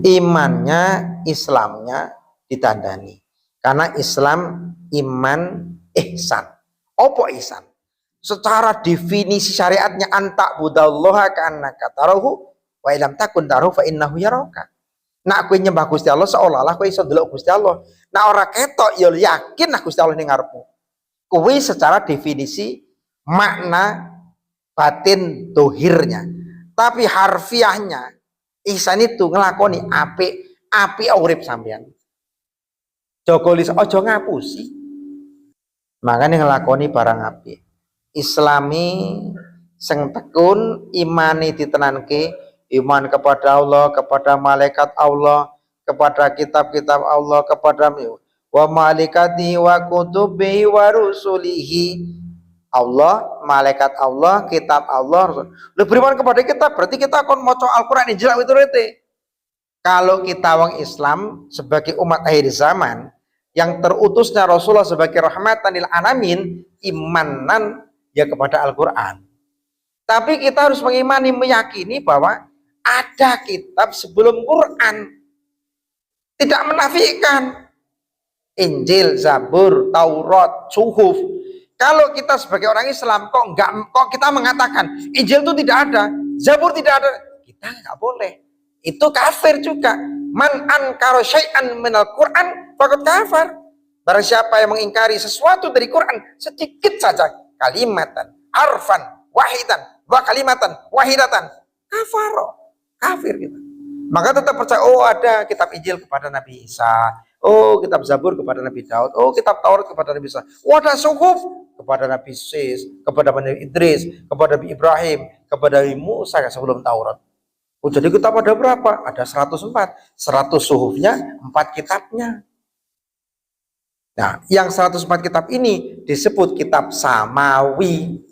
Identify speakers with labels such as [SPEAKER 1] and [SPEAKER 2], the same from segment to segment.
[SPEAKER 1] imannya, Islamnya ditandani. Karena Islam iman ihsan. Apa ihsan? Secara definisi syariatnya anta budallaha ka'annaka tarahu wa illam takun tarahu fa innahu yaraka. Nak kowe nyembah Gusti Allah seolah-olah kowe iso ndelok Gusti Allah. Nak ora ketok ya yakin nah Gusti Allah ning ngarepmu. Kowe secara definisi makna batin dohirnya. Tapi harfiahnya ihsan itu ngelakoni apik urip sampean. Jogolis ojo ngapusi. Makanya ngelakoni barang apik. Islami sing tekun, imani ditenanke, iman kepada Allah, kepada malaikat Allah, kepada kitab-kitab Allah, kepada wa malaikati wa kutubi wa rusulihi. Allah, malaikat Allah, kitab Allah. Lu beriman kepada kitab, berarti kita akan maca Al-Qur'an Injil witurite. Kalau kita wong Islam sebagai umat akhir zaman yang terutusnya Rasulullah sebagai rahmatan lil alamin, imanan ya kepada Al-Qur'an. Tapi kita harus mengimani, meyakini bahwa ada kitab sebelum Quran. Tidak menafikan Injil, Zabur, Taurat, Suhuf. Kalau kita sebagai orang Islam kok kita mengatakan Injil itu tidak ada, Zabur tidak ada, kita nggak boleh. Itu kafir juga. Man ankara syai'an minal Quran faqad kafar. Barang siapa yang mengingkari sesuatu dari Quran sedikit saja, kalimatan, arfan, wahidan, wa kalimatan, wahidatan, kafir gitu. Maka tetap percaya, oh ada kitab Injil kepada Nabi Isa, oh kitab Zabur kepada Nabi Daud, oh kitab Taurat kepada Nabi Isa, oh ada Suhuf kepada Nabi Sis, kepada Nabi Idris, kepada Nabi Ibrahim, kepada Nabi Musa sebelum Taurat. Oh, jadi kitab ada berapa? Ada 104. 100 suhufnya, 4 kitabnya. Nah, yang 104 kitab ini disebut kitab samawi.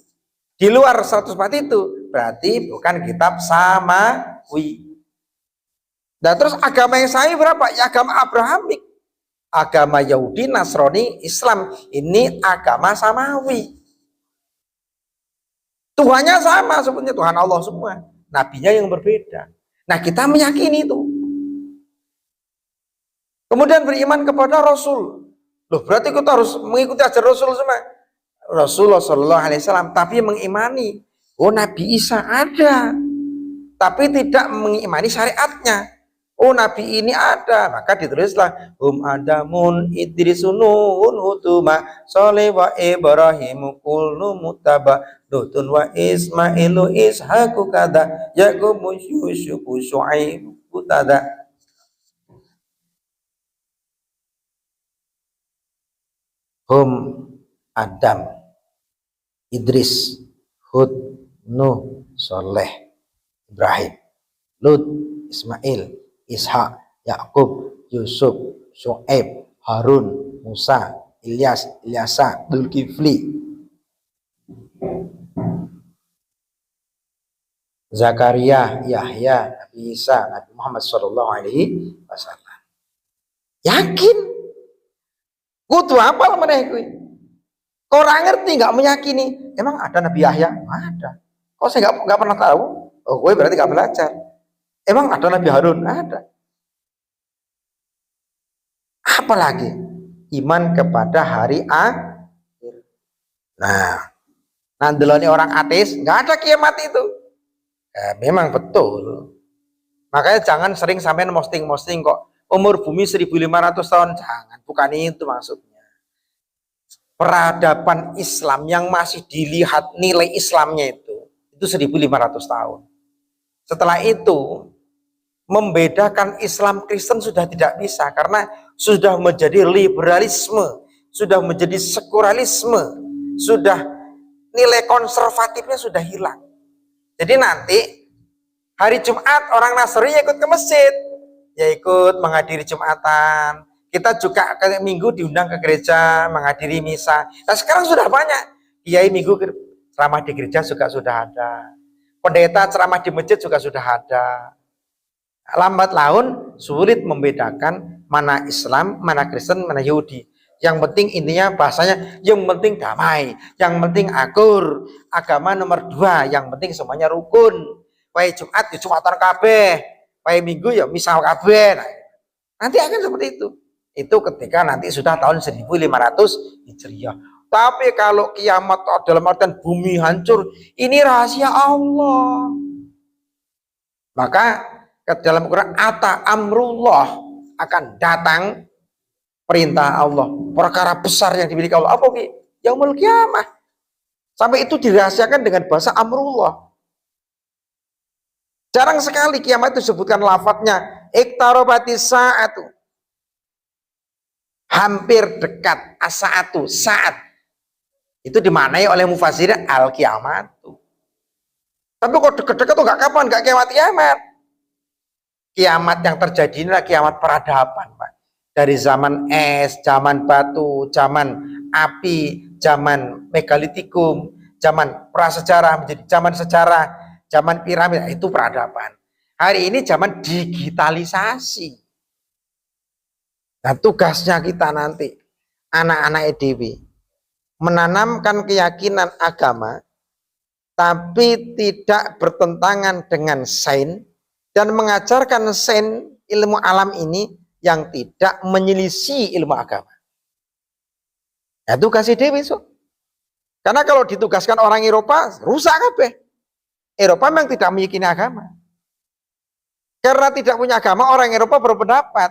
[SPEAKER 1] Di luar 104 itu berarti bukan kitab samawi. Nah, terus agama yang sahih berapa? Ya agama Abrahamik. Agama Yahudi, Nasrani, Islam. Ini agama samawi. Tuhannya sama sebetulnya, Tuhan Allah semua. Nabinya yang berbeda. Nah, kita meyakini itu. Kemudian beriman kepada Rasul. Loh, berarti kita harus mengikuti ajaran Rasul semua. Rasulullah Shallallahu Alaihi Wasallam, tapi mengimani, oh Nabi Isa ada, tapi tidak mengimani syariatnya. Oh Nabi ini ada, maka ditulislah Adamun Idrisunun Hutuma Soleh wa Ibrahimu kullu mutaba Lutun wa Ismailu Ishaku kada Yakubu Yusufu Syu'aibu tada. Adam, Idris, Hud, Nuh, Soleh, Ibrahim, Lut, Ismail, Ishak, Yakub, Yusuf, Syu'aib, Harun, Musa, Ilyas, Ilyasa, Dzulkifli, Zakaria, Yahya, Nabi Isa, Nabi Muhammad Sallallahu Alaihi Wasallam. Yakin? Kudu apal meneh kuwi. Kok ora ngerti, nggak meyakini? Emang ada Nabi Yahya? Ada. Kok saya nggak pernah tahu? Oh, gue berarti nggak belajar. Emang ada Nabi Harun? Ada. Apalagi iman kepada hari akhir. Nah, nandeloni orang ateis nggak ada kiamat itu. Memang betul. Makanya jangan sering sampai posting kok umur bumi 1500 tahun, jangan. Bukan itu maksudnya. Peradaban Islam yang masih dilihat nilai Islamnya itu 1500 tahun. Setelah itu membedakan Islam Kristen sudah tidak bisa, karena sudah menjadi liberalisme, sudah menjadi sekularisme, sudah nilai konservatifnya sudah hilang. Jadi nanti hari Jumat orang Nasrani ikut ke masjid, ya ikut menghadiri Jumatan. Kita juga ke Minggu diundang ke gereja menghadiri misa. Nah sekarang sudah banyak kiai Minggu ceramah di gereja juga sudah ada, pendeta ceramah di masjid juga sudah ada. Lambat laun sulit membedakan mana Islam, mana Kristen, mana Yahudi. Yang penting intinya bahasanya, yang penting damai, yang penting akur, agama nomor 2, yang penting semuanya rukun. Wae Jumat di Jumatan kabeh, pae minggu ya misal kabeh. Nah, nanti akan seperti itu. Itu ketika nanti sudah tahun 1500 Hijriah. Tapi kalau kiamat dalam artian bumi hancur, ini rahasia Allah. Maka ke dalam Quran ata amrullah, akan datang perintah Allah, perkara besar yang dimiliki Allah. Apa ki? Yaumul kiamah. Sampai itu dirahasiakan dengan bahasa amrullah. Jarang sekali kiamat itu disebutkan lafadznya iqtarabatis sa'atu. Hampir dekat, as-sa'atu, saat. Itu dimaknai oleh mufassirin al-kiamatu. Tapi kok deket-deket tuh gak kapan, gak kiamat-kiamat. Kiamat yang terjadi inilah kiamat peradaban, Pak. Dari zaman es, zaman batu, zaman api, zaman megalitikum, zaman prasejarah menjadi zaman sejarah, zaman piramid, itu peradaban. Hari ini zaman digitalisasi. Nah, tugasnya kita nanti, anak-anak EDW, menanamkan keyakinan agama, tapi tidak bertentangan dengan sains, dan mengajarkan sains ilmu alam ini yang tidak menyelisih ilmu agama. Nah, tugas EDW besok. Karena kalau ditugaskan orang Eropa, rusak kabeh. Eropa memang tidak meyakini agama. Karena tidak punya agama, orang Eropa berpendapat.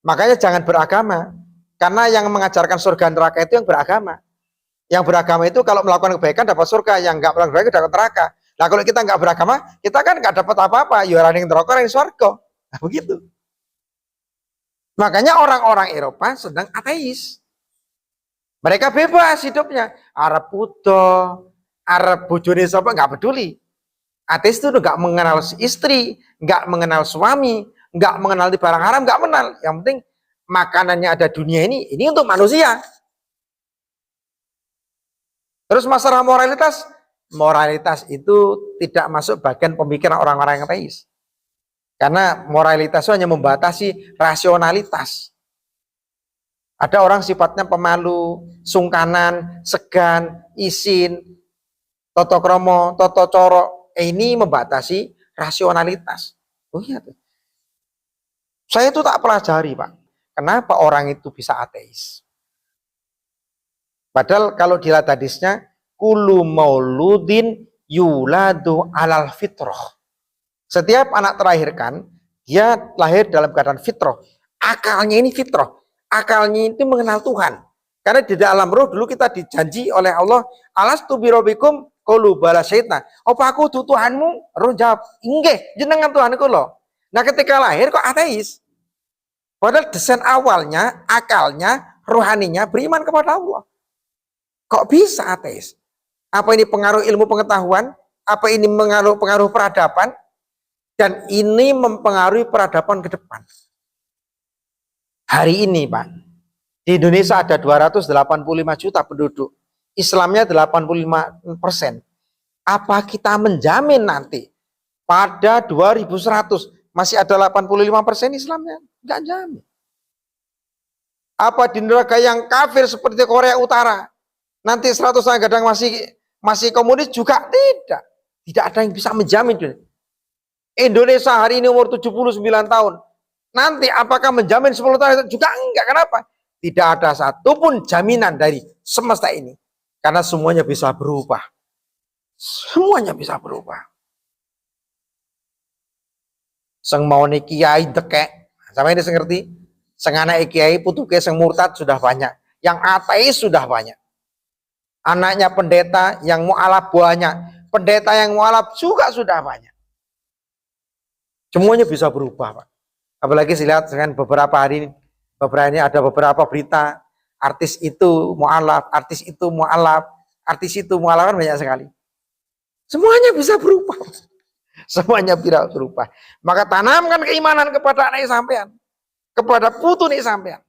[SPEAKER 1] Makanya jangan beragama. Karena yang mengajarkan surga neraka itu yang beragama. Yang beragama itu kalau melakukan kebaikan dapat surga, yang enggak melakukan kebaikan dapat neraka. Nah kalau kita enggak beragama, kita kan enggak dapat apa-apa. Ya orang yang neraka, orang yang surga. Nah begitu. Makanya orang-orang Eropa sedang ateis. Mereka bebas hidupnya. Arab Buddha, Arab bojone sapa enggak peduli. Ateis itu enggak mengenal istri, enggak mengenal suami, enggak mengenal di barang haram, enggak mengenal. Yang penting makanannya ada dunia ini untuk manusia. Terus masalah moralitas, moralitas itu tidak masuk bagian pemikiran orang-orang yang ateis. Karena moralitas itu hanya membatasi rasionalitas. Ada orang sifatnya pemalu, sungkanan, segan, isin, toto kromo, toto coro. Ini membatasi rasionalitas. Oh iya tuh. Saya itu tak pelajari, Pak. Kenapa orang itu bisa ateis? Padahal kalau dilihat hadisnya, kullu mauludin yuladu alal fitrah. Setiap anak terlahirkan, dia lahir dalam keadaan fitrah. Akalnya ini fitrah. Akalnya itu mengenal Tuhan. Karena di dalam roh dulu kita dijanji oleh Allah, alastu birobikum qalu bala syaitan. Apa aku itu Tuhanmu? Roh jawab, inggih, jenengan Tuhanku loh. Nah ketika lahir kok ateis? Padahal desain awalnya, akalnya, rohaninya beriman kepada Allah. Kok bisa ateis? Apa ini pengaruh ilmu pengetahuan? Apa ini pengaruh peradaban? Dan ini mempengaruhi peradaban ke depan. Hari ini, Pak, di Indonesia ada 285 juta penduduk. Islamnya 85%. Apa kita menjamin nanti pada 2100 masih ada 85% Islamnya? Enggak jamin. Apa di negara yang kafir seperti Korea Utara nanti 100 tahun kadang masih komunis? Juga tidak. Tidak ada yang bisa menjamin. Indonesia hari ini umur 79 tahun. Nanti apakah menjamin 10 tahun? Juga enggak. Kenapa? Tidak ada satupun jaminan dari semesta ini. Karena semuanya bisa berubah. Semuanya bisa berubah. Seng mau kiai dekek. Sama ini saya ngerti. Seng anak kiai putuke seng murtad sudah banyak. Yang ateis sudah banyak. Anaknya pendeta yang mu'alaf banyak. Pendeta yang mu'alaf juga sudah banyak. Semuanya bisa berubah, Pak. Apalagi saya lihat dengan beberapa hari ini ada beberapa berita artis itu mu'alaf, artis itu mu'alaf, artis itu mu'alaf, kan banyak sekali. Semuanya bisa berubah. Semuanya bisa berubah. Maka tanamkan keimanan kepada anak sampean, kepada putu nih sampean.